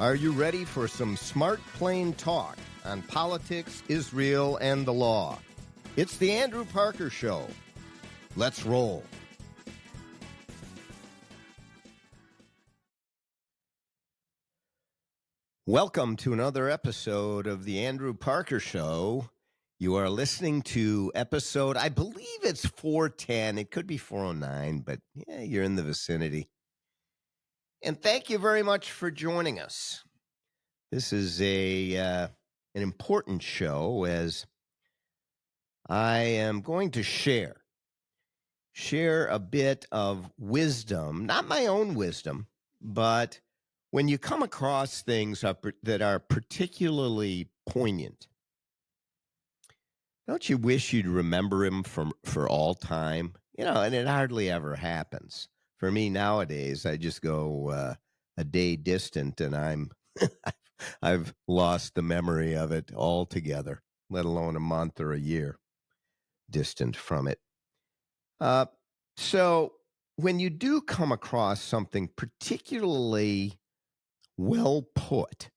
Are you ready for some smart, plain talk on politics, Israel, and the law? It's the Andrew Parker Show. Let's roll. Welcome to another episode of the Andrew Parker Show. You are listening to episode, I believe it's 410. It could be 409, but yeah, you're in the vicinity. And thank you very much for joining us. This is an important show as I am going to share a bit of wisdom, not my own wisdom, but when you come across things that are particularly poignant, don't you wish you'd remember him for all time? You know, and it hardly ever happens. For me nowadays, I just go a day distant and I've lost the memory of it altogether, let alone a month or a year distant from it. So when you do come across something particularly well put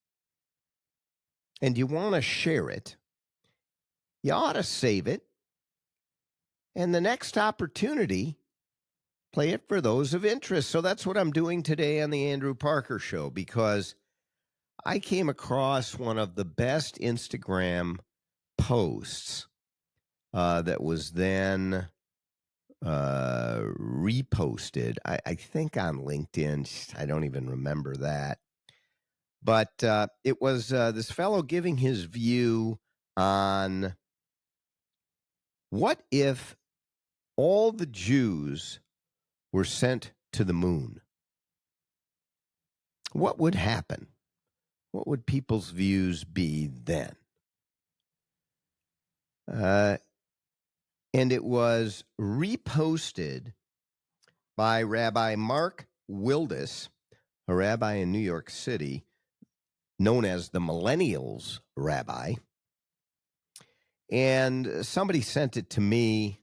and you want to share it, you ought to save it. And the next opportunity, play it for those of interest. So that's what I'm doing today on the Andrew Parker Show, because I came across one of the best Instagram posts that was then reposted, I think on LinkedIn. I don't even remember that. But it was this fellow giving his view on what if all the Jews were sent to the moon. What would happen? What would people's views be then? And it was reposted by Rabbi Mark Wildis, a rabbi in New York City, known as the Millennials Rabbi. And somebody sent it to me,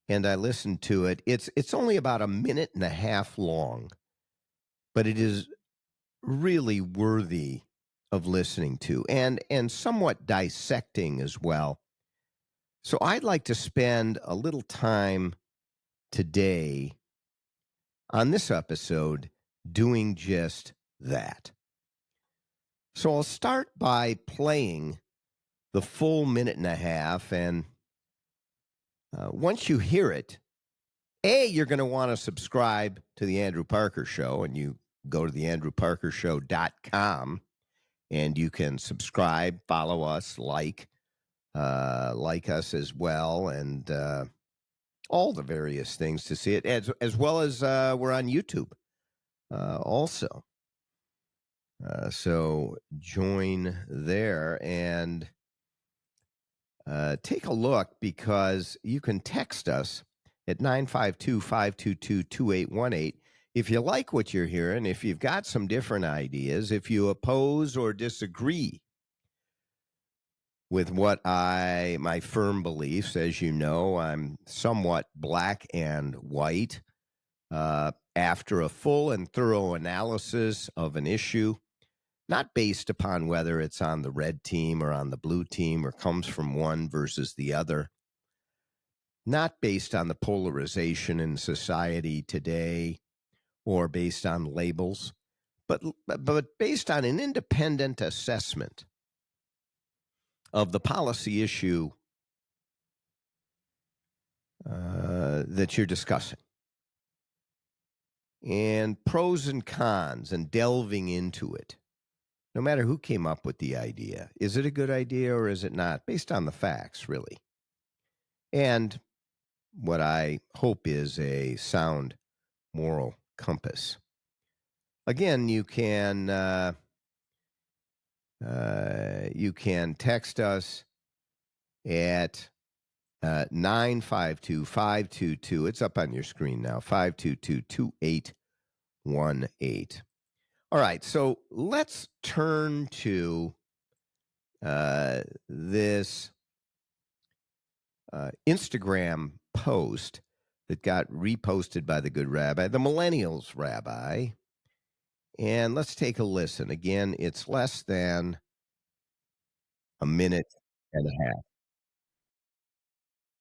and I listened to it. It's only about a minute and a half long, but it is really worthy of listening to and somewhat dissecting as well. So I'd like to spend a little time today on this episode doing just that. So I'll start by playing the full minute and a half, and once you hear it, you're going to want to subscribe to the Andrew Parker Show, and you go to the andrewparkershow.com, and you can subscribe, follow us, like us as well, and all the various things to see it, as well as we're on YouTube also. So join there and take a look, because you can text us at 952-522-2818 if you like what you're hearing, if you've got some different ideas, if you oppose or disagree with my firm beliefs. As you know, I'm somewhat black and white. After a full and thorough analysis of an issue, not based upon whether it's on the red team or on the blue team or comes from one versus the other, not based on the polarization in society today or based on labels, but based on an independent assessment of the policy issue that you're discussing, and pros and cons, and delving into it. No matter who came up with the idea, is it a good idea or is it not? Based on the facts, really. And what I hope is a sound moral compass. Again, you can text us at 952-522. It's up on your screen now, 522-2818. All right, so let's turn to this Instagram post that got reposted by the good rabbi, the Millennials Rabbi. And let's take a listen. Again, it's less than a minute and a half.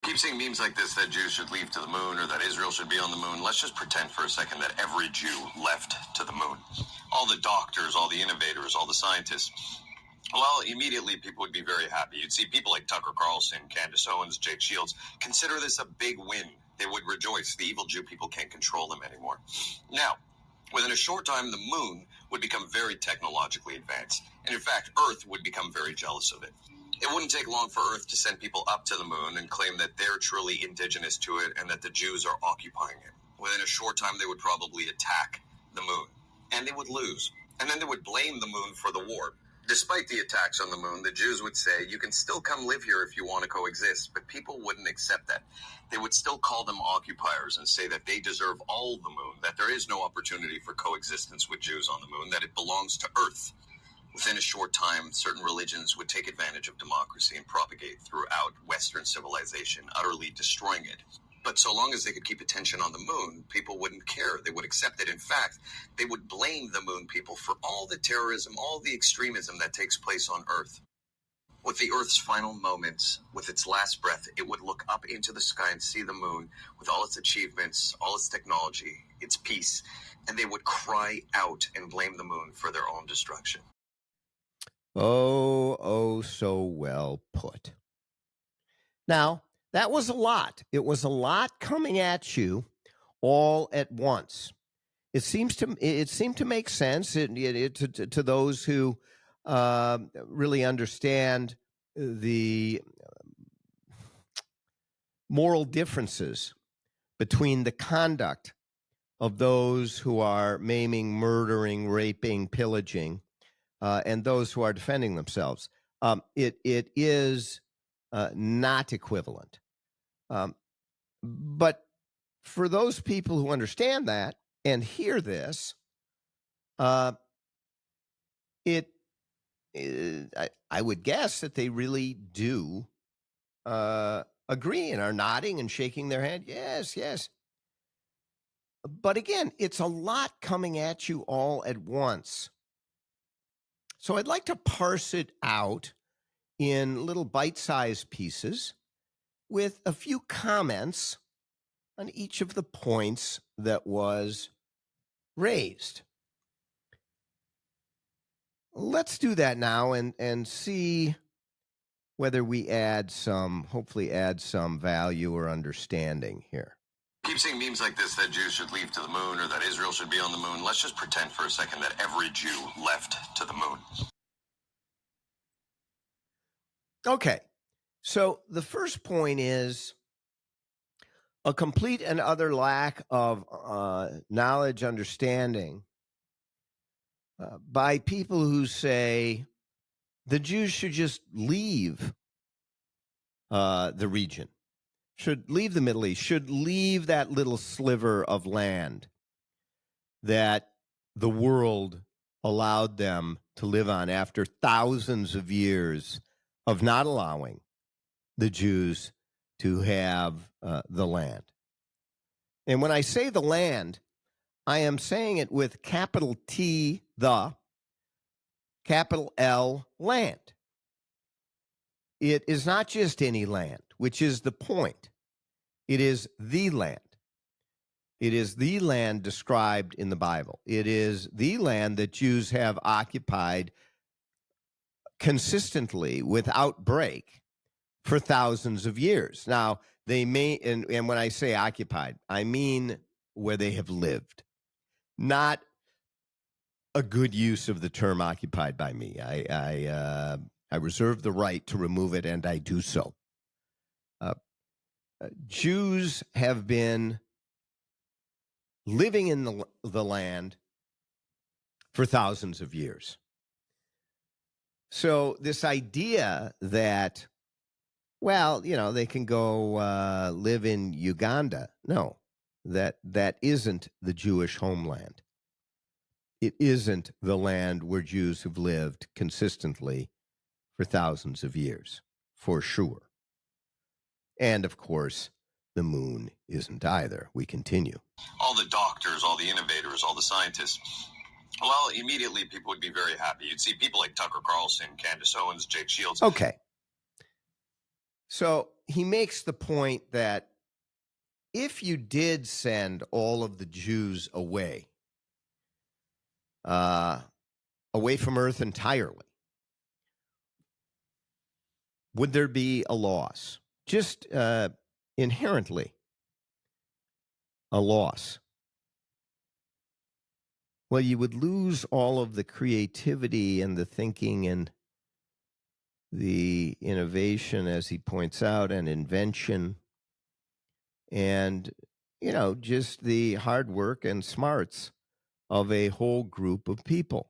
Keep seeing memes like this that Jews should leave to the moon or that Israel should be on the moon. Let's just pretend for a second that every Jew left to the moon. All the doctors, all the innovators, all the scientists. Well, immediately people would be very happy. You'd see people like Tucker Carlson, Candace Owens, Jake Shields consider this a big win. They would rejoice. The evil Jew people can't control them anymore. Now, within a short time, the moon would become very technologically advanced. And in fact, Earth would become very jealous of it. It wouldn't take long for Earth to send people up to the moon and claim that they're truly indigenous to it and that the Jews are occupying it. Within a short time, they would probably attack the moon. And they would lose. And then they would blame the moon for the war. Despite the attacks on the moon, the Jews would say, you can still come live here if you want to coexist, but people wouldn't accept that. They would still call them occupiers and say that they deserve all the moon, that there is no opportunity for coexistence with Jews on the moon, that it belongs to Earth. Within a short time, certain religions would take advantage of democracy and propagate throughout Western civilization, utterly destroying it. But so long as they could keep attention on the moon, people wouldn't care. They would accept it. In fact, they would blame the moon people for all the terrorism, all the extremism that takes place on Earth. With the Earth's final moments, with its last breath, it would look up into the sky and see the moon with all its achievements, all its technology, its peace, and they would cry out and blame the moon for their own destruction. Oh, so well put. Now, that was a lot. It was a lot coming at you all at once. It seemed to make sense to those who really understand the moral differences between the conduct of those who are maiming, murdering, raping, pillaging, and those who are defending themselves. It is not equivalent. But for those people who understand that and hear this, I would guess that they really do agree and are nodding and shaking their head. Yes, yes. But again, it's a lot coming at you all at once. So I'd like to parse it out in little bite-sized pieces with a few comments on each of the points that was raised. Let's do that now and see whether we hopefully add some value or understanding here. Keep seeing memes like this that Jews should leave to the moon or that Israel should be on the moon. Let's just pretend for a second that every Jew left to the moon. Okay, so the first point is a complete and utter lack of knowledge, understanding by people who say the Jews should just leave the region, should leave the Middle East, should leave that little sliver of land that the world allowed them to live on after thousands of years of not allowing the Jews to have the land. And when I say the land, I am saying it with capital T, the, capital L, land. It is not just any land, which is the point. It is the land. It is the land described in the Bible. It is the land that Jews have occupied consistently without break for thousands of years. Now, they may, and when I say occupied, I mean where they have lived, not a good use of the term occupied by me. I reserve the right to remove it, and I do so. Jews have been living in the land for thousands of years. So this idea that, well, they can go live in Uganda. No, that isn't the Jewish homeland. It isn't the land where Jews have lived consistently for thousands of years, for sure. And of course, the moon isn't either. We continue. All the doctors, all the innovators, all the scientists. Well, immediately people would be very happy. You'd see people like Tucker Carlson, Candace Owens, Jake Shields. Okay. So he makes the point that if you did send all of the Jews away from Earth entirely, would there be a loss? Just inherently a loss. Well, you would lose all of the creativity and the thinking and the innovation, as he points out, and invention, and, just the hard work and smarts of a whole group of people.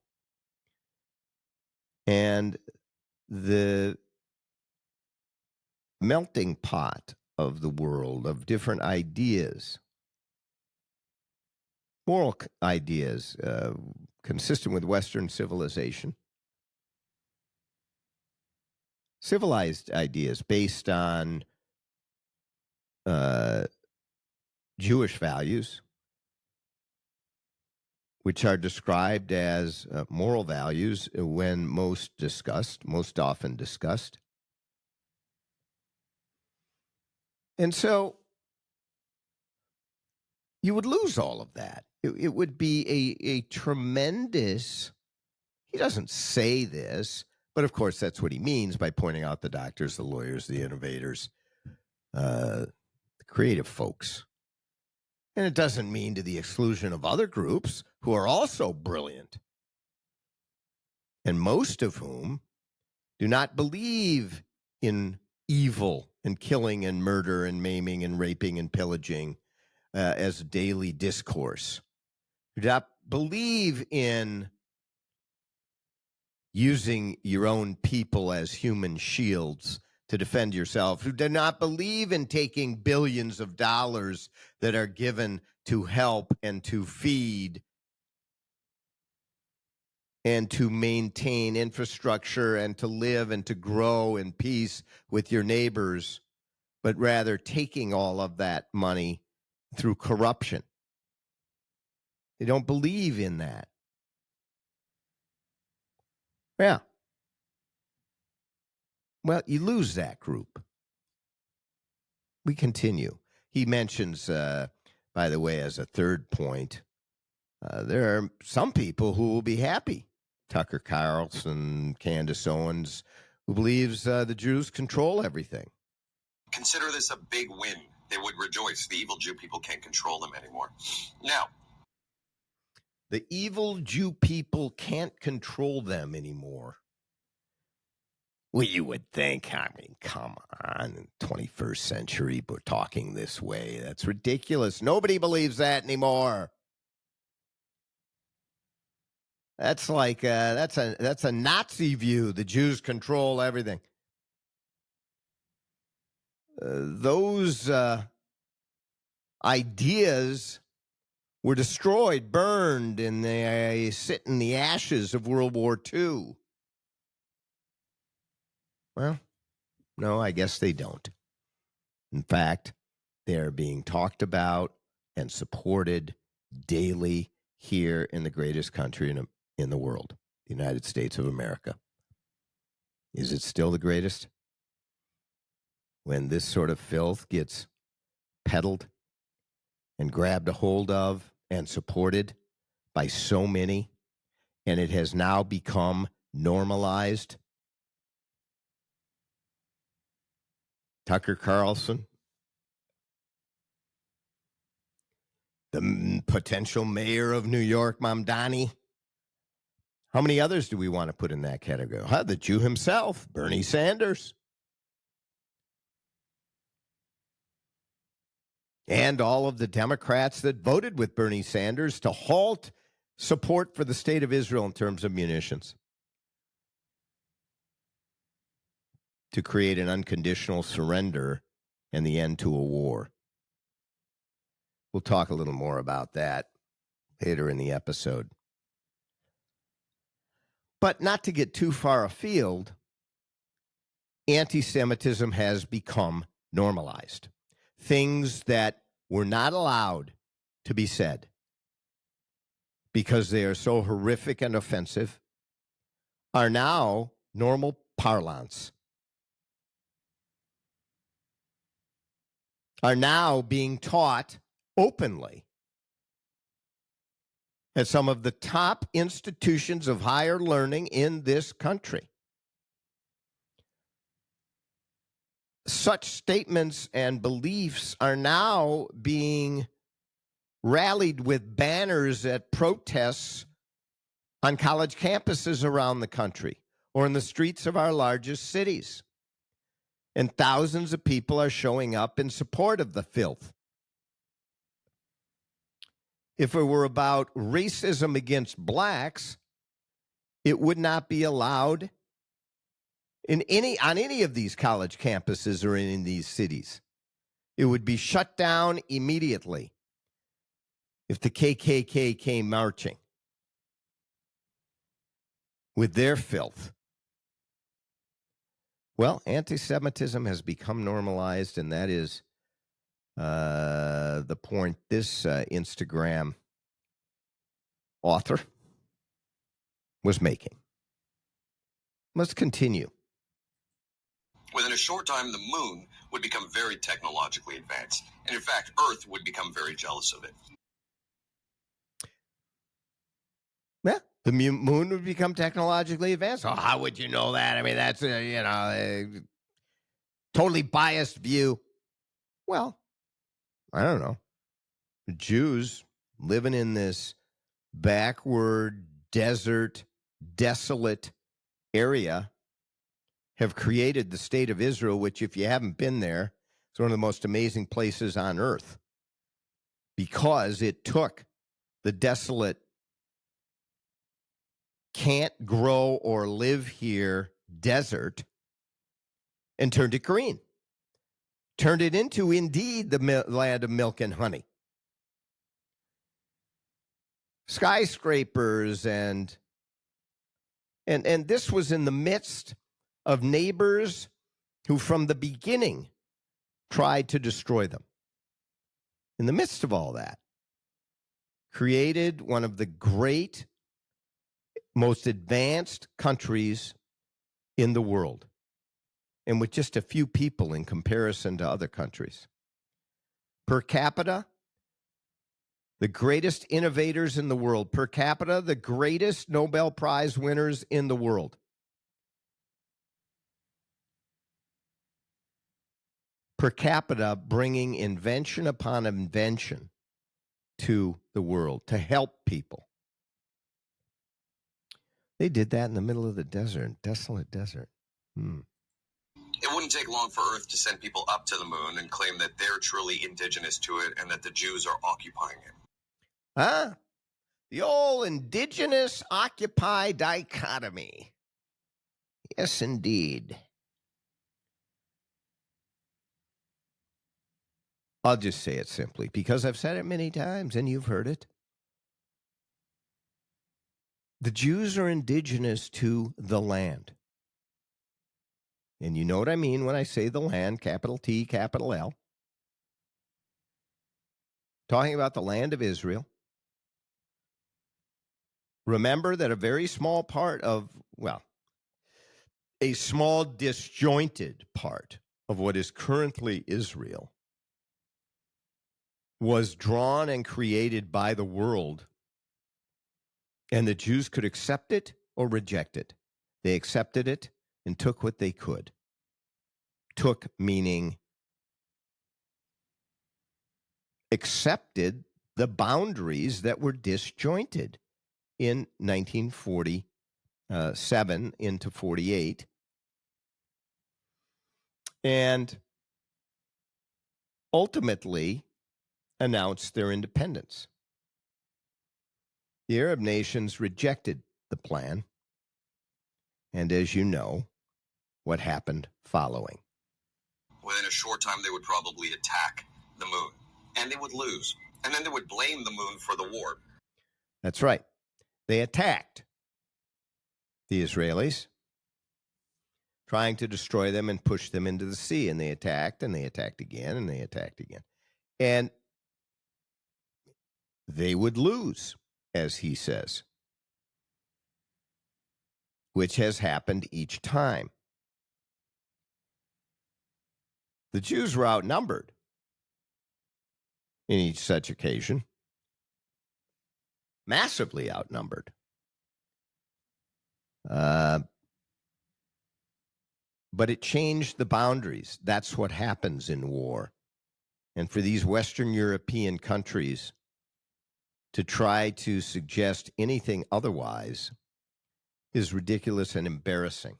And the melting pot of the world of different ideas, moral ideas, consistent with Western civilization, civilized ideas based on Jewish values, which are described as moral values when most often discussed. And so you would lose all of that. It would be a tremendous, he doesn't say this, but of course that's what he means by pointing out the doctors, the lawyers, the innovators, the creative folks. And it doesn't mean to the exclusion of other groups who are also brilliant, and most of whom do not believe in evil and killing and murder and maiming and raping and pillaging as daily discourse. Do not believe in using your own people as human shields to defend yourself, who do not believe in taking billions of dollars that are given to help and to feed and to maintain infrastructure and to live and to grow in peace with your neighbors, but rather taking all of that money through corruption. They don't believe in that. Yeah. Well, you lose that group. We continue. He mentions, by the way, as a third point, there are some people who will be happy. Tucker Carlson, Candace Owens, who believes the Jews control everything. Consider this a big win. They would rejoice. The evil Jew people can't control them anymore. Now, the evil Jew people can't control them anymore. Well, you would think, I mean, come on, in the 21st century, we're talking this way. That's ridiculous. Nobody believes that anymore. That's like that's a Nazi view. The Jews control everything. Those ideas were destroyed, burned, and they sit in the ashes of World War II. Well, no, I guess they don't. In fact, they're being talked about and supported daily here in the greatest country in the world, the United States of America. Is it still the greatest? When this sort of filth gets peddled and grabbed a hold of and supported by so many, and it has now become normalized. Tucker Carlson, the potential mayor of New York, Mamdani. How many others do we want to put in that category? The Jew himself, Bernie Sanders. And all of the Democrats that voted with Bernie Sanders to halt support for the state of Israel in terms of munitions, to create an unconditional surrender and the end to a war. We'll talk a little more about that later in the episode. But not to get too far afield, anti-Semitism has become normalized. Things that were not allowed to be said because they are so horrific and offensive, are now normal parlance, are now being taught openly at some of the top institutions of higher learning in this country. Such statements and beliefs are now being rallied with banners at protests on college campuses around the country or in the streets of our largest cities. And thousands of people are showing up in support of the filth. If it were about racism against blacks, it would not be allowed on any of these college campuses or in these cities. It would be shut down immediately if the KKK came marching with their filth. Well, anti-Semitism has become normalized, and that is the point this Instagram author was making. Let's continue. Within a short time, the moon would become very technologically advanced. And in fact, Earth would become very jealous of it. Yeah, the moon would become technologically advanced. Oh, how would you know that? I mean, that's a totally biased view. Well, I don't know. The Jews living in this backward, desert, desolate area have created the state of Israel, which, if you haven't been there, is one of the most amazing places on earth because it took the desolate, can't grow or live here desert and turned it green, turned it into, indeed, the land of milk and honey. Skyscrapers and this was in the midst of neighbors who from the beginning tried to destroy them. In the midst of all that, created one of the great, most advanced countries in the world, and with just a few people in comparison to other countries. Per capita, the greatest innovators in the world. Per capita, the greatest Nobel Prize winners in the world. Per capita, bringing invention upon invention to the world to help people. They did that in the middle of the desert, desolate desert. It wouldn't take long for Earth to send people up to the moon and claim that they're truly indigenous to it and that the Jews are occupying it. Huh? The old indigenous occupy dichotomy. Yes, indeed. I'll just say it simply because I've said it many times and you've heard it. The Jews are indigenous to the land. And you know what I mean when I say the land, capital T, capital L. Talking about the land of Israel. Remember that a very small part of, a small disjointed part of what is currently Israel was drawn and created by the world, and the Jews could accept it or reject it. They accepted it and took what they could. Took meaning accepted the boundaries that were disjointed in 1947 into 48. And ultimately announced their independence. The Arab nations rejected the plan. And as you know, what happened following. Within a short time, they would probably attack the moon, and they would lose. And then they would blame the moon for the war. That's right. They attacked the Israelis, trying to destroy them and push them into the sea. And they attacked again, and they attacked again. And they would lose. as he says, which has happened each time. The Jews were outnumbered in each such occasion, massively outnumbered. But it changed the boundaries. That's what happens in war. And for these Western European countries to try to suggest anything otherwise is ridiculous and embarrassing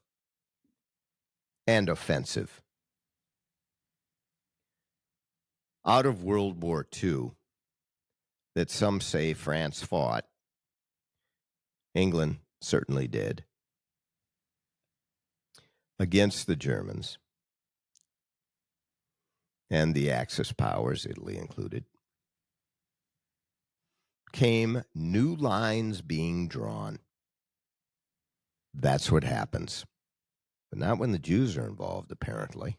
and offensive. Out of World War II, that some say France fought, England certainly did, against the Germans and the Axis powers, Italy included, came new lines being drawn. That's what happens. But not when the Jews are involved, apparently.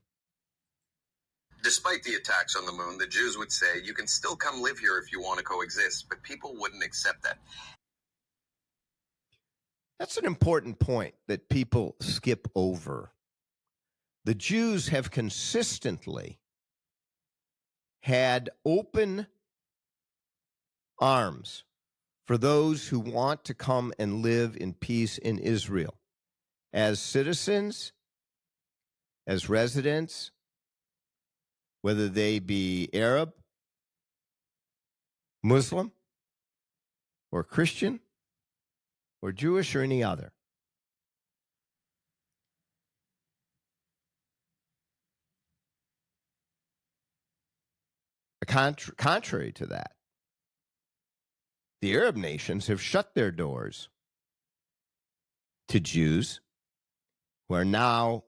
Despite the attacks on the moon, the Jews would say, you can still come live here if you want to coexist, but people wouldn't accept that. That's an important point that people skip over. The Jews have consistently had open arms for those who want to come and live in peace in Israel as citizens, as residents, whether they be Arab, Muslim, or Christian, or Jewish, or any other. Contrary to that, the Arab nations have shut their doors to Jews who are now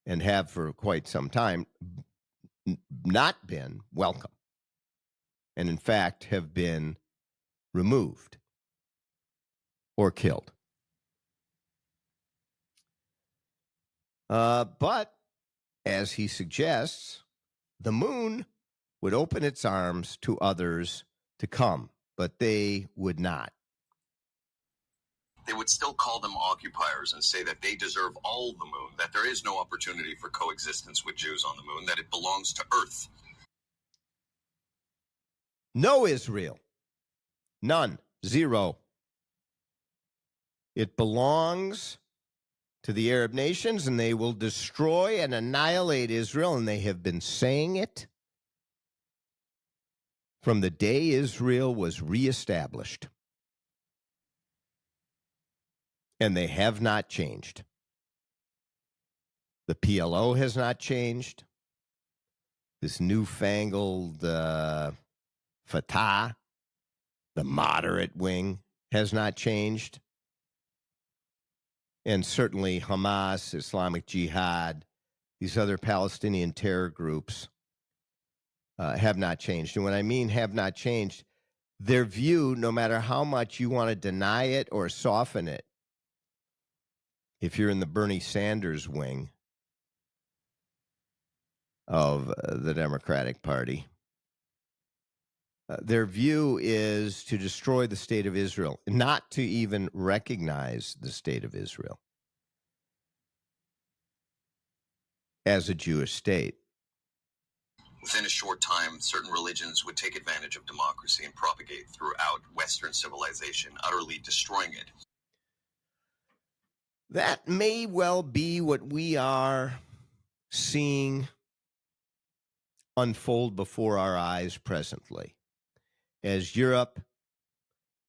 and have for quite some time not been welcome, and in fact have been removed or killed. But as he suggests, the moon would open its arms to others to come, but they would not. They would still call them occupiers and say that they deserve all the moon, that there is no opportunity for coexistence with Jews on the moon, that it belongs to Earth. No Israel. None. Zero. It belongs to the Arab nations, and they will destroy and annihilate Israel, and they have been saying it from the day Israel was reestablished. And they have not changed. The PLO has not changed. This newfangled Fatah, the moderate wing, has not changed. And certainly Hamas, Islamic Jihad, these other Palestinian terror groups have not changed. And when I mean have not changed, their view, no matter how much you want to deny it or soften it, if you're in the Bernie Sanders wing of the Democratic Party, their view is to destroy the state of Israel, not to even recognize the state of Israel as a Jewish state. Within a short time, certain religions would take advantage of democracy and propagate throughout Western civilization, utterly destroying it. That may well be what we are seeing unfold before our eyes presently, as Europe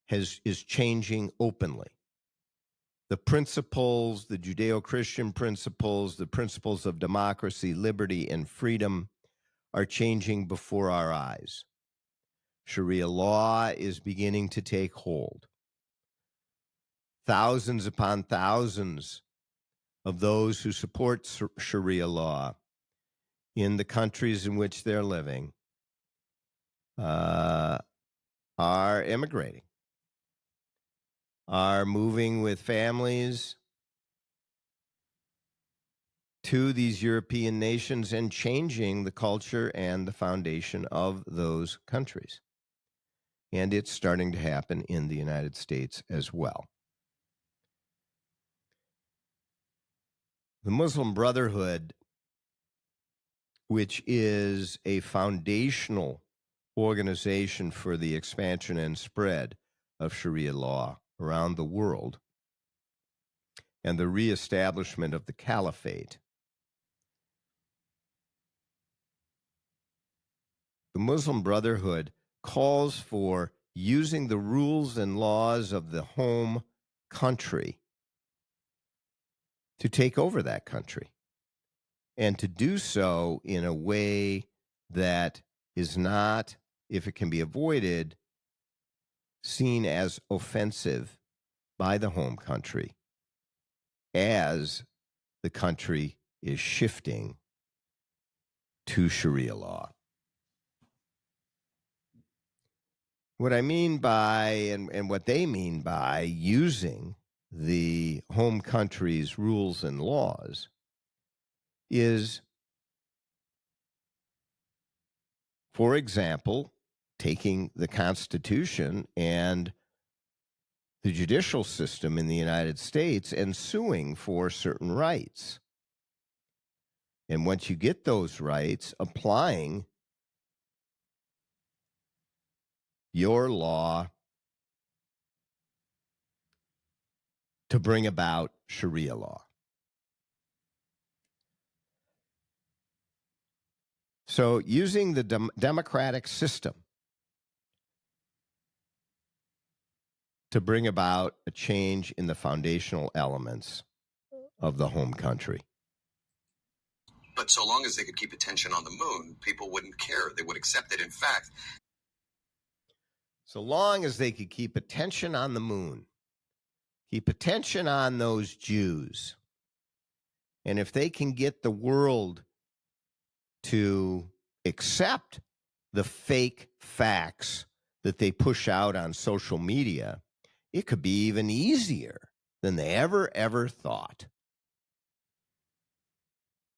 is changing openly. The principles, the Judeo-Christian principles, the principles of democracy, liberty, and freedom are changing before our eyes. Sharia law is beginning to take hold. Thousands upon thousands of those who support Sharia law in the countries in which they're living are immigrating, are moving with families to these European nations and changing the culture and the foundation of those countries. and it's starting to happen in the United States as well. The Muslim Brotherhood, which is a foundational organization for the expansion and spread of Sharia law around the world, and the reestablishment of the caliphate. The Muslim Brotherhood calls for using the rules and laws of the home country to take over that country, and to do so in a way that is not, if it can be avoided, seen as offensive by the home country as the country is shifting to Sharia law. What I mean by, and what they mean by using the home country's rules and laws is, for example, taking the Constitution and the judicial system in the United States and suing for certain rights. And once you get those rights, applying your law to bring about Sharia law. So using the democratic system to bring about a change in the foundational elements of the home country. But so long as they could keep attention on the moon, people wouldn't care. They would accept it. In fact, so long as they could keep attention on the moon, keep attention on those Jews, and if they can get the world to accept the fake facts that they push out on social media, it could be even easier than they ever thought.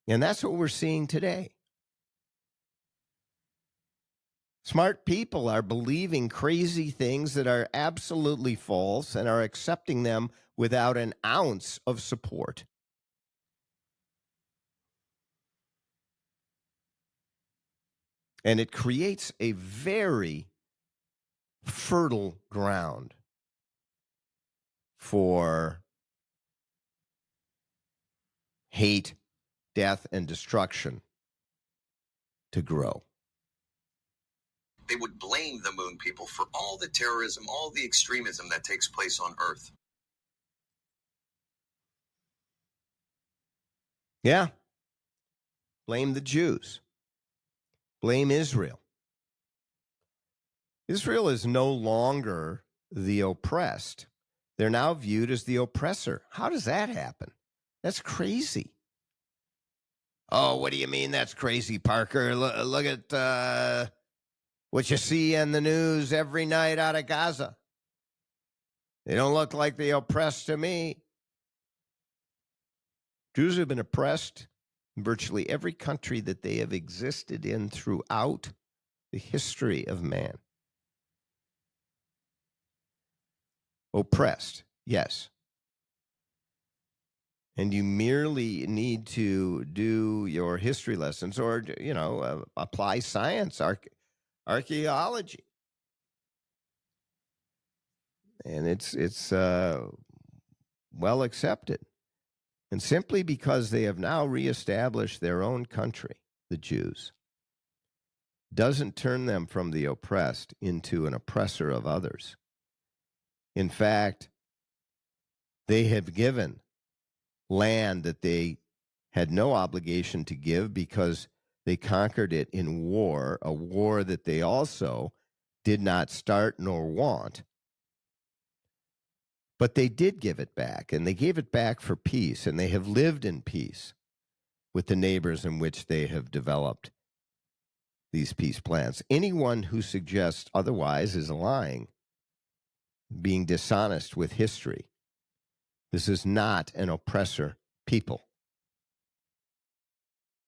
And that's what we're seeing today. Smart people are believing crazy things that are absolutely false and are accepting them without an ounce of support. And it creates a very fertile ground for hate, death, and destruction to grow. they would blame the moon people for all the terrorism, all the extremism that takes place on Earth. Yeah. Blame the Jews. Blame Israel. Israel is no longer the oppressed. They're now viewed as the oppressor. How does that happen? That's crazy. Oh, what do you mean that's crazy, Parker? Look at what you see in the news every night out of Gaza. They don't look like the oppressed to me. Jews have been oppressed in virtually every country that they have existed in throughout the history of man. Oppressed, yes. And you merely need to do your history lessons or, apply science, archaeology. And it's well accepted. And simply because they have now reestablished their own country, the Jews, doesn't turn them from the oppressed into an oppressor of others. In fact, they have given land that they had no obligation to give because they conquered it in war, a war that they also did not start nor want. But they did give it back, and they gave it back for peace, and they have lived in peace with the neighbors in which they have developed these peace plans. Anyone who suggests otherwise is lying, being dishonest with history. This is not an oppressor people.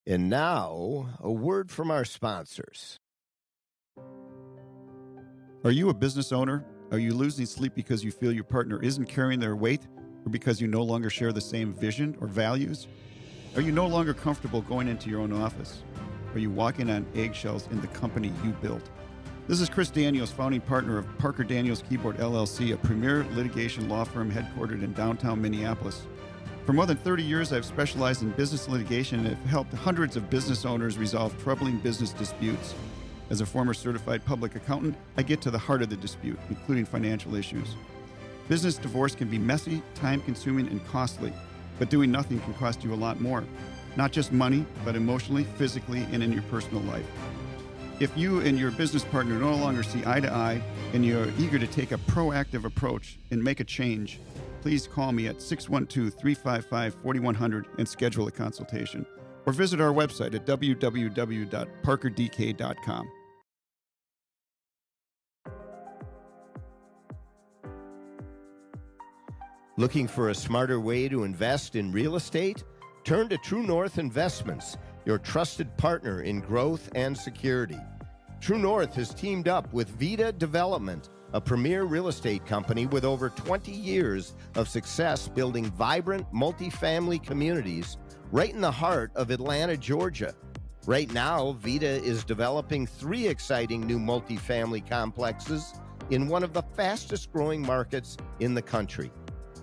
And now, a word from our sponsors. Are you a business owner? Are you losing sleep because you feel your partner isn't carrying their weight, or because you no longer share the same vision or values? Are you no longer comfortable going into your own office? Are you walking on eggshells in the company you built? This is Chris Daniels, founding partner of Parker Daniels Keyboard LLC, a premier litigation law firm headquartered in downtown Minneapolis. For more than 30 years, I've specialized in business litigation and have helped hundreds of business owners resolve troubling business disputes. As a former certified public accountant, I get to the heart of the dispute, including financial issues. Business divorce can be messy, time-consuming, and costly, but doing nothing can cost you a lot more. Not just money, but emotionally, physically, and in your personal life. If you and your business partner no longer see eye to eye, and you're eager to take a proactive approach and make a change, please call me at 612-355-4100 and schedule a consultation. Or visit our website at www.parkerdk.com. Looking for a smarter way to invest in real estate? Turn to True North Investments, your trusted partner in growth and security. True North has teamed up with Vita Development, a premier real estate company with over 20 years of success building vibrant multifamily communities right in the heart of Atlanta, Georgia. Right now, Vita is developing 3 exciting new multifamily complexes in one of the fastest growing markets in the country.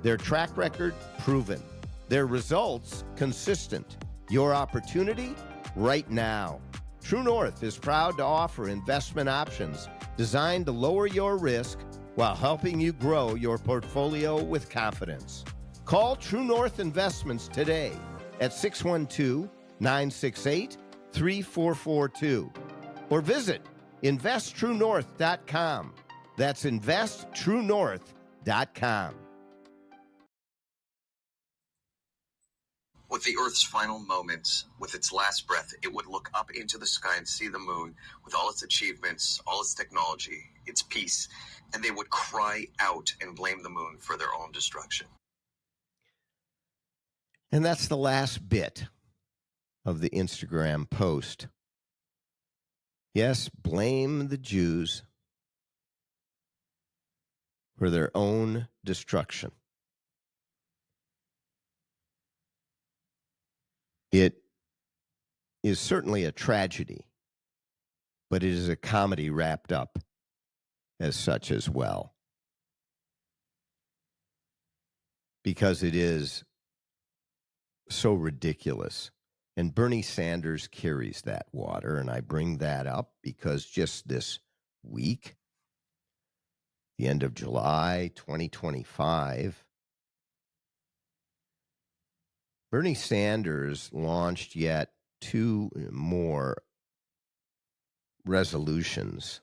Their track record, proven. Their results, consistent. Your opportunity, right now. True North is proud to offer investment options designed to lower your risk while helping you grow your portfolio with confidence. Call True North Investments today at 612-968-3442 or visit investtruenorth.com. That's investtruenorth.com. With the Earth's final moments, with its last breath, it would look up into the sky and see the moon with all its achievements, all its technology, its peace, and they would cry out and blame the moon for their own destruction. And that's the last bit of the Instagram post. Yes, blame the Jews for their own destruction. It is certainly a tragedy, but it is a comedy wrapped up as such as well. Because it is so ridiculous. And Bernie Sanders carries that water. And I bring that up because just this week, the end of July 2025, Bernie Sanders launched yet 2 more resolutions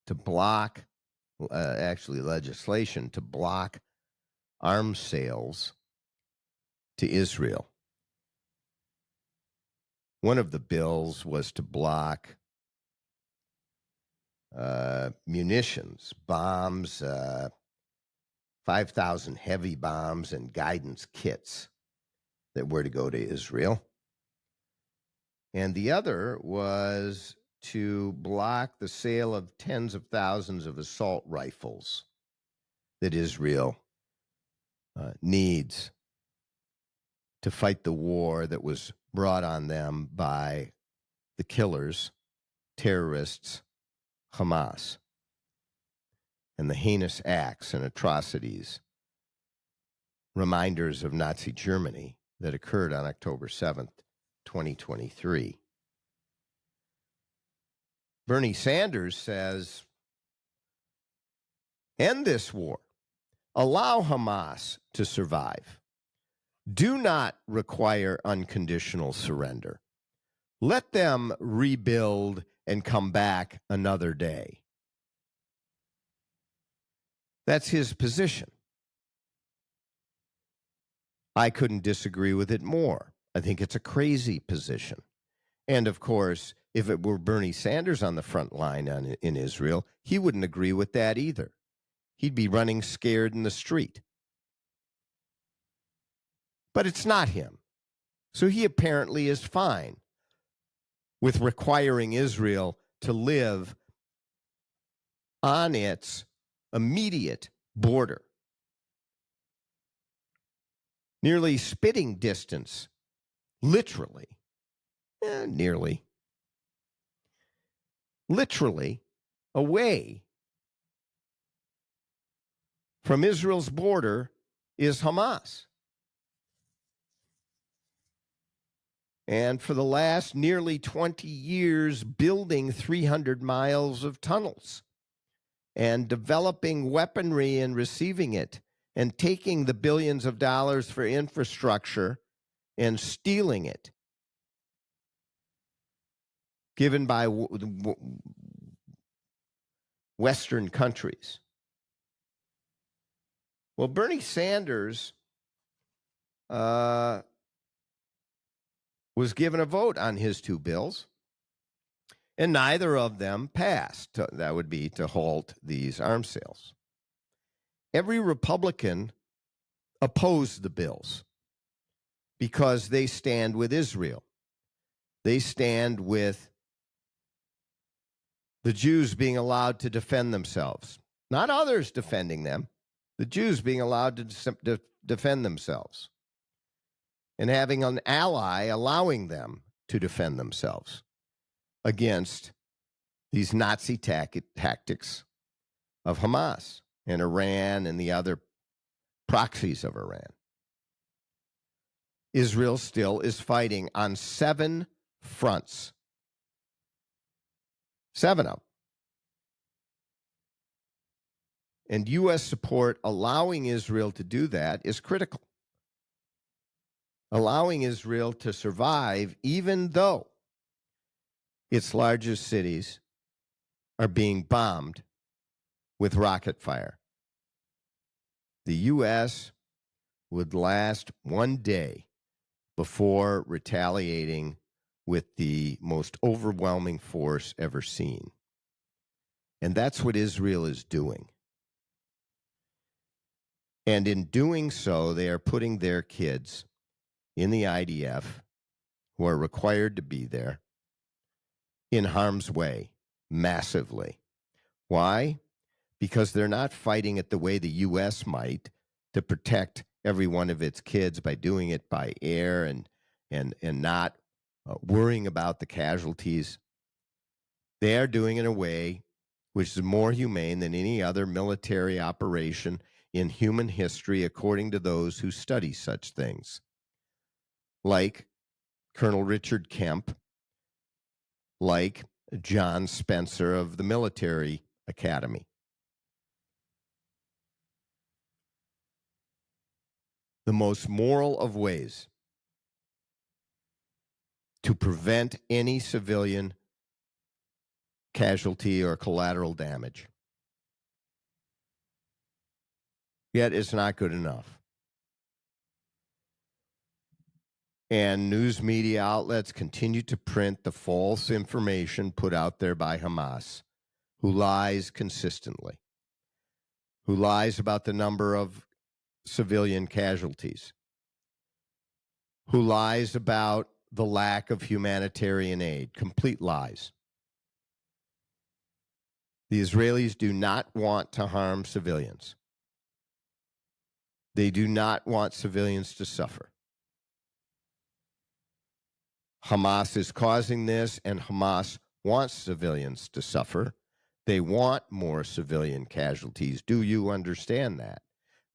to block, actually legislation to block arms sales to Israel. One of the bills was to block munitions, bombs, 5,000 heavy bombs and guidance kits that were to go to Israel. And the other was to block the sale of tens of thousands of assault rifles that Israel needs to fight the war that was brought on them by the killers, terrorists, Hamas, and the heinous acts and atrocities, reminders of Nazi Germany that occurred on October 7th, 2023. Bernie Sanders says, end this war. Allow Hamas to survive. Do not require unconditional surrender. Let them rebuild and come back another day. That's his position. I couldn't disagree with it more. I think it's a crazy position. And of course, if it were Bernie Sanders on the front line in Israel, he wouldn't agree with that either. He'd be running scared in the street. But it's not him. So he apparently is fine with requiring Israel to live on its immediate border, nearly spitting distance, literally, literally away from Israel's border is Hamas. And for the last nearly 20 years, building 300 miles of tunnels and developing weaponry and receiving it and taking the billions of dollars for infrastructure and stealing it, given by Western countries. Well, Bernie Sanders was given a vote on his two bills, and neither of them passed. That would be to halt these arms sales. Every Republican opposed the bills because they stand with Israel. They stand with the Jews being allowed to defend themselves, not others defending them, the Jews being allowed to defend themselves, and having an ally allowing them to defend themselves against these Nazi tactics of Hamas and Iran and the other proxies of Iran. Israel still is fighting on 7 fronts. 7 of them. And U.S. support allowing Israel to do that is critical. Allowing Israel to survive even though its largest cities are being bombed with rocket fire. The U.S. would last one day before retaliating with the most overwhelming force ever seen. And that's what Israel is doing. And in doing so, they are putting their kids in the IDF, who are required to be there, in harm's way, massively. Why? Because they're not fighting it the way the U.S. might to protect every one of its kids by doing it by air and not worrying about the casualties. They are doing it in a way which is more humane than any other military operation in human history, according to those who study such things, like Colonel Richard Kemp, like John Spencer of the Military Academy. The most moral of ways to prevent any civilian casualty or collateral damage. Yet it's not good enough. And news media outlets continue to print the false information put out there by Hamas, who lies consistently, who lies about the number of civilian casualties, who lies about the lack of humanitarian aid, complete lies. The Israelis do not want to harm civilians. They do not want civilians to suffer. Hamas is causing this, and Hamas wants civilians to suffer. They want more civilian casualties. Do you understand that?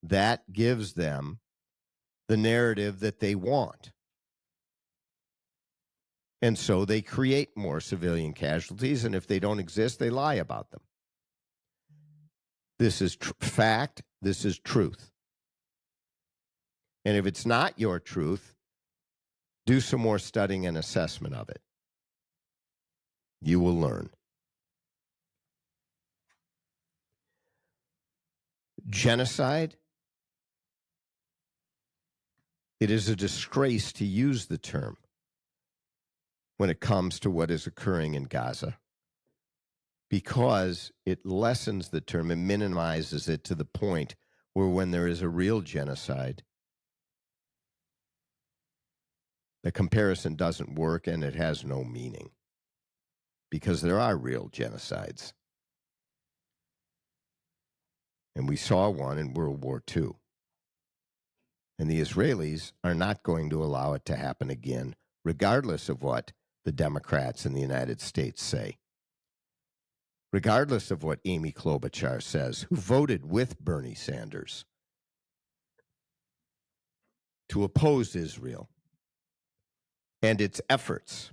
That gives them the narrative that they want. And so they create more civilian casualties, and if they don't exist, they lie about them. This is fact. This is truth. And if it's not your truth, do some more studying and assessment of it. You will learn. Genocide. It is a disgrace to use the term when it comes to what is occurring in Gaza, because it lessens the term and minimizes it to the point where when there is a real genocide, the comparison doesn't work and it has no meaning, because there are real genocides. And we saw one in World War II. And the Israelis are not going to allow it to happen again, regardless of what the Democrats in the United States say. Regardless of what Amy Klobuchar says, who voted with Bernie Sanders to oppose Israel and its efforts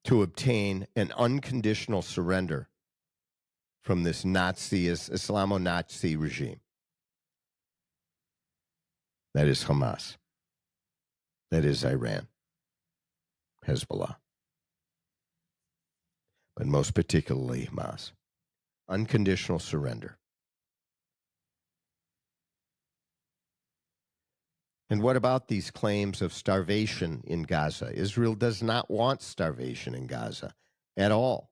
to obtain an unconditional surrender from this Islamo-Nazi regime. That is Hamas. That is Iran, Hezbollah, but most particularly Hamas. Unconditional surrender. And what about these claims of starvation in Gaza? Israel does not want starvation in Gaza at all.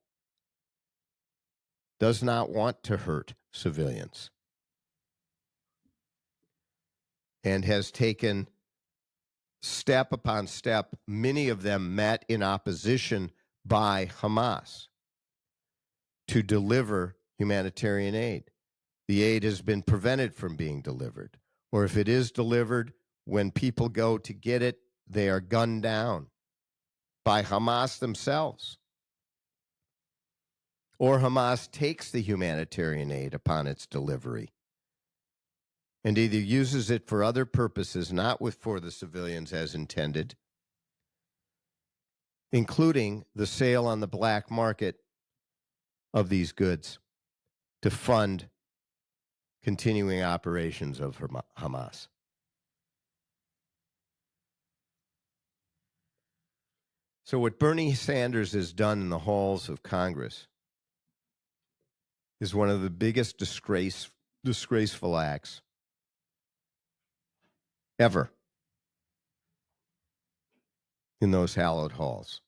Does not want to hurt civilians. And has taken step upon step, many of them met in opposition by Hamas, to deliver humanitarian aid. The aid has been prevented from being delivered. Or if it is delivered, when people go to get it, they are gunned down by Hamas themselves. Or Hamas takes the humanitarian aid upon its delivery and either uses it for other purposes, not for the civilians as intended, including the sale on the black market of these goods to fund continuing operations of Hamas. So what Bernie Sanders has done in the halls of Congress is one of the biggest disgraceful acts ever in those hallowed halls.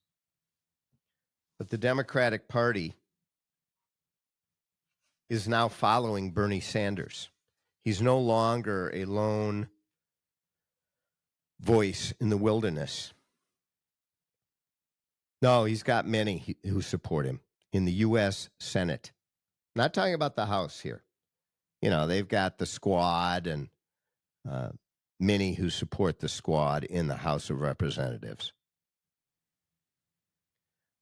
But the Democratic Party is now following Bernie Sanders. He's no longer a lone voice in the wilderness. No, he's got many who support him in the U.S. Senate. Not talking about the House here. You know, they've got the squad and many who support the squad in the House of Representatives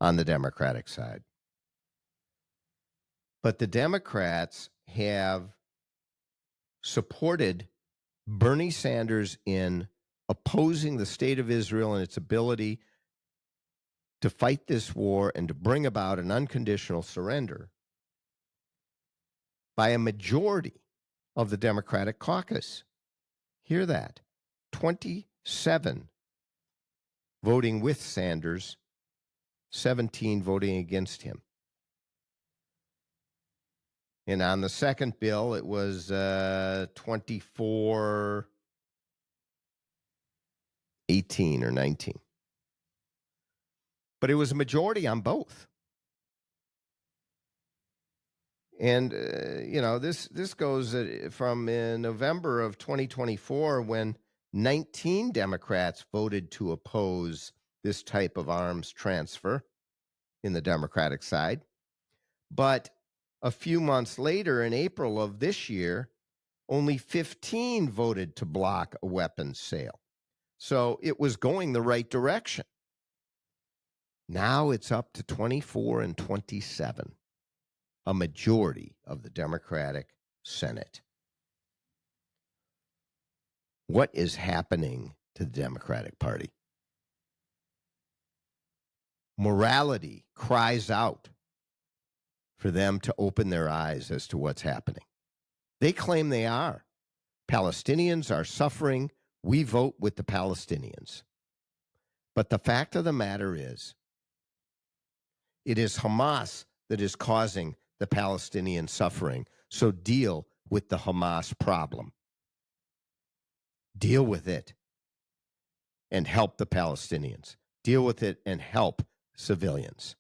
on the Democratic side. But the Democrats have supported Bernie Sanders in opposing the state of Israel and its ability to fight this war and to bring about an unconditional surrender by a majority of the Democratic caucus. Hear that. 27 voting with Sanders, 17 voting against him. And on the second bill, it was 24, 18 or 19. But it was a majority on both. And, this goes from November of 2024 when 19 Democrats voted to oppose this type of arms transfer in the Democratic side. But a few months later, in April of this year, only 15 voted to block a weapons sale. So it was going the right direction. Now it's up to 24 and 27, a majority of the Democratic Senate. What is happening to the Democratic Party? Morality cries out for them to open their eyes as to what's happening. They claim they are. Palestinians are suffering. We vote with the Palestinians. But the fact of the matter is, it is Hamas that is causing the Palestinian suffering. So deal with the Hamas problem. Deal with it and help the Palestinians. Deal with it and help civilians.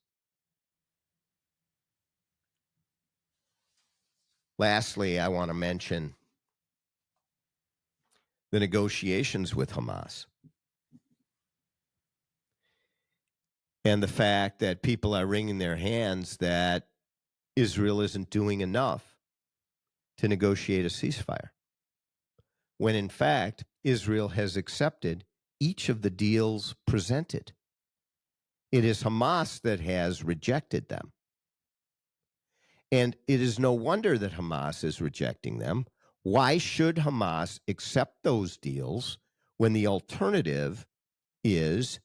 Lastly, I want to mention the negotiations with Hamas and the fact that people are wringing their hands that Israel isn't doing enough to negotiate a ceasefire, when in fact, Israel has accepted each of the deals presented. It is Hamas that has rejected them. And it is no wonder that Hamas is rejecting them. Why should Hamas accept those deals when the alternative is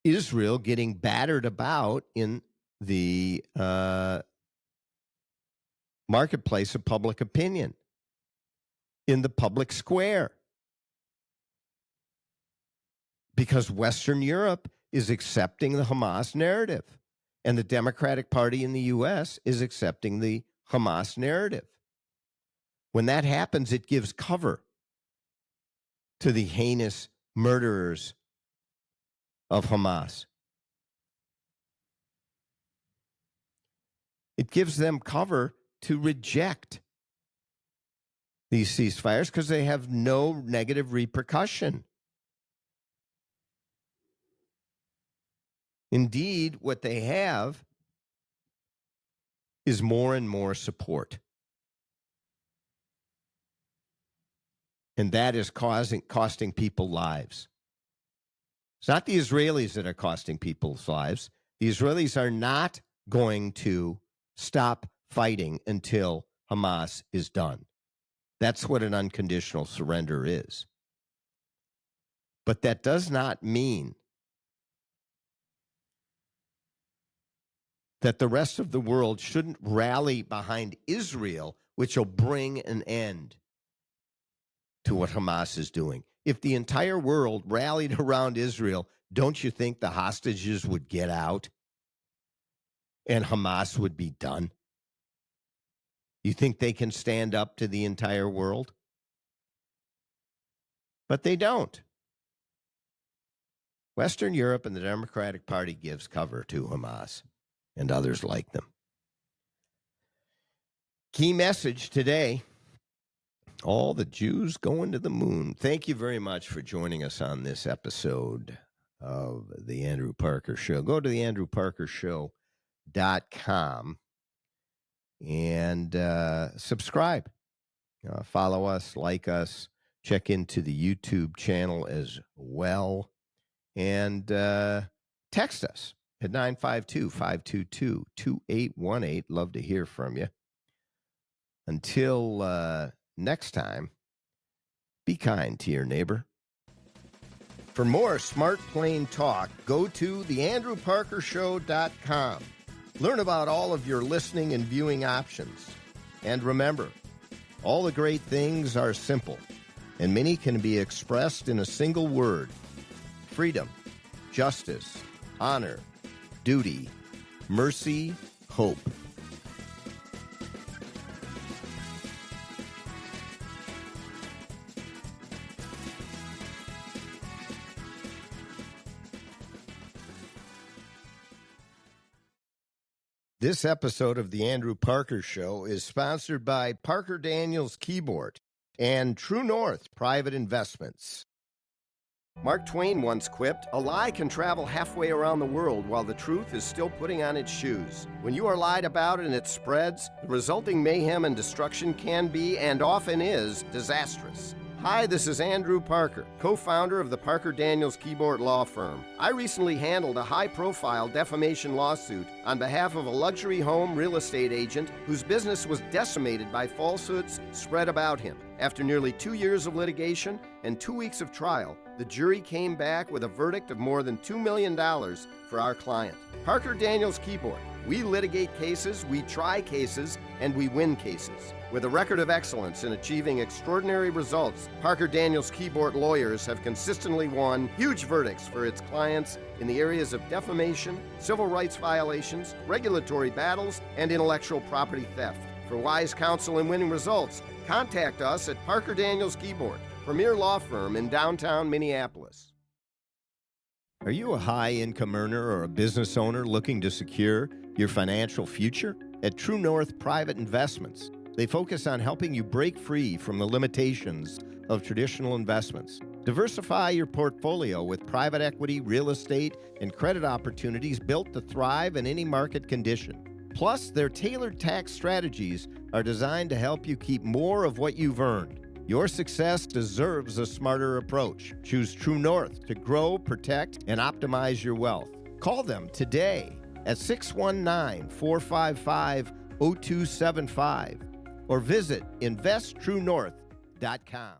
Israel getting battered about in the marketplace of public opinion, in the public square? Because Western Europe is accepting the Hamas narrative, and the Democratic Party in the U.S. is accepting the Hamas narrative. When that happens, it gives cover to the heinous murderers of Hamas. It gives them cover to reject these ceasefires because they have no negative repercussion. Indeed, what they have is more and more support. And that is costing people lives. It's not the Israelis that are costing people's lives. The Israelis are not going to stop fighting until Hamas is done. That's what an unconditional surrender is. But that does not mean that the rest of the world shouldn't rally behind Israel, which will bring an end to what Hamas is doing. If the entire world rallied around Israel, don't you think the hostages would get out and Hamas would be done? You think they can stand up to the entire world? But they don't. Western Europe and the Democratic Party gives cover to Hamas and others like them. Key message today: all the Jews going to the moon. Thank you very much for joining us on this episode of The Andrew Parker Show. Go to theandrewparkershow.com and subscribe. Follow us, like us, check into the YouTube channel as well, and text us at 952-522-2818. Love to hear from you. Until next time, be kind to your neighbor. For more smart, plain talk, go to theandrewparkershow.com. Learn about all of your listening and viewing options. And remember, all the great things are simple, and many can be expressed in a single word: freedom, justice, honor, duty, mercy, hope. This episode of The Andrew Parker Show is sponsored by Parker Daniels Keyboard and True North Private Investments. Mark Twain once quipped, "A lie can travel halfway around the world while the truth is still putting on its shoes. When you are lied about and it spreads, the resulting mayhem and destruction can be, and often is, disastrous." Hi, this is Andrew Parker, co-founder of the Parker Daniels Keyboard Law Firm. I recently handled a high-profile defamation lawsuit on behalf of a luxury home real estate agent whose business was decimated by falsehoods spread about him. After nearly 2 years of litigation and 2 weeks of trial, the jury came back with a verdict of more than $2 million for our client. Parker Daniels Keyboard. We litigate cases, we try cases, and we win cases. With a record of excellence in achieving extraordinary results, Parker Daniels Keyboard lawyers have consistently won huge verdicts for its clients in the areas of defamation, civil rights violations, regulatory battles, and intellectual property theft. For wise counsel and winning results, contact us at Parker Daniels Keyboard, premier law firm in downtown Minneapolis. Are you a high-income earner or a business owner looking to secure your financial future? At True North Private Investments, they focus on helping you break free from the limitations of traditional investments. Diversify your portfolio with private equity, real estate, and credit opportunities built to thrive in any market condition. Plus, their tailored tax strategies are designed to help you keep more of what you've earned. Your success deserves a smarter approach. Choose True North to grow, protect, and optimize your wealth. Call them today at 619-455-0275 or visit investtruenorth.com.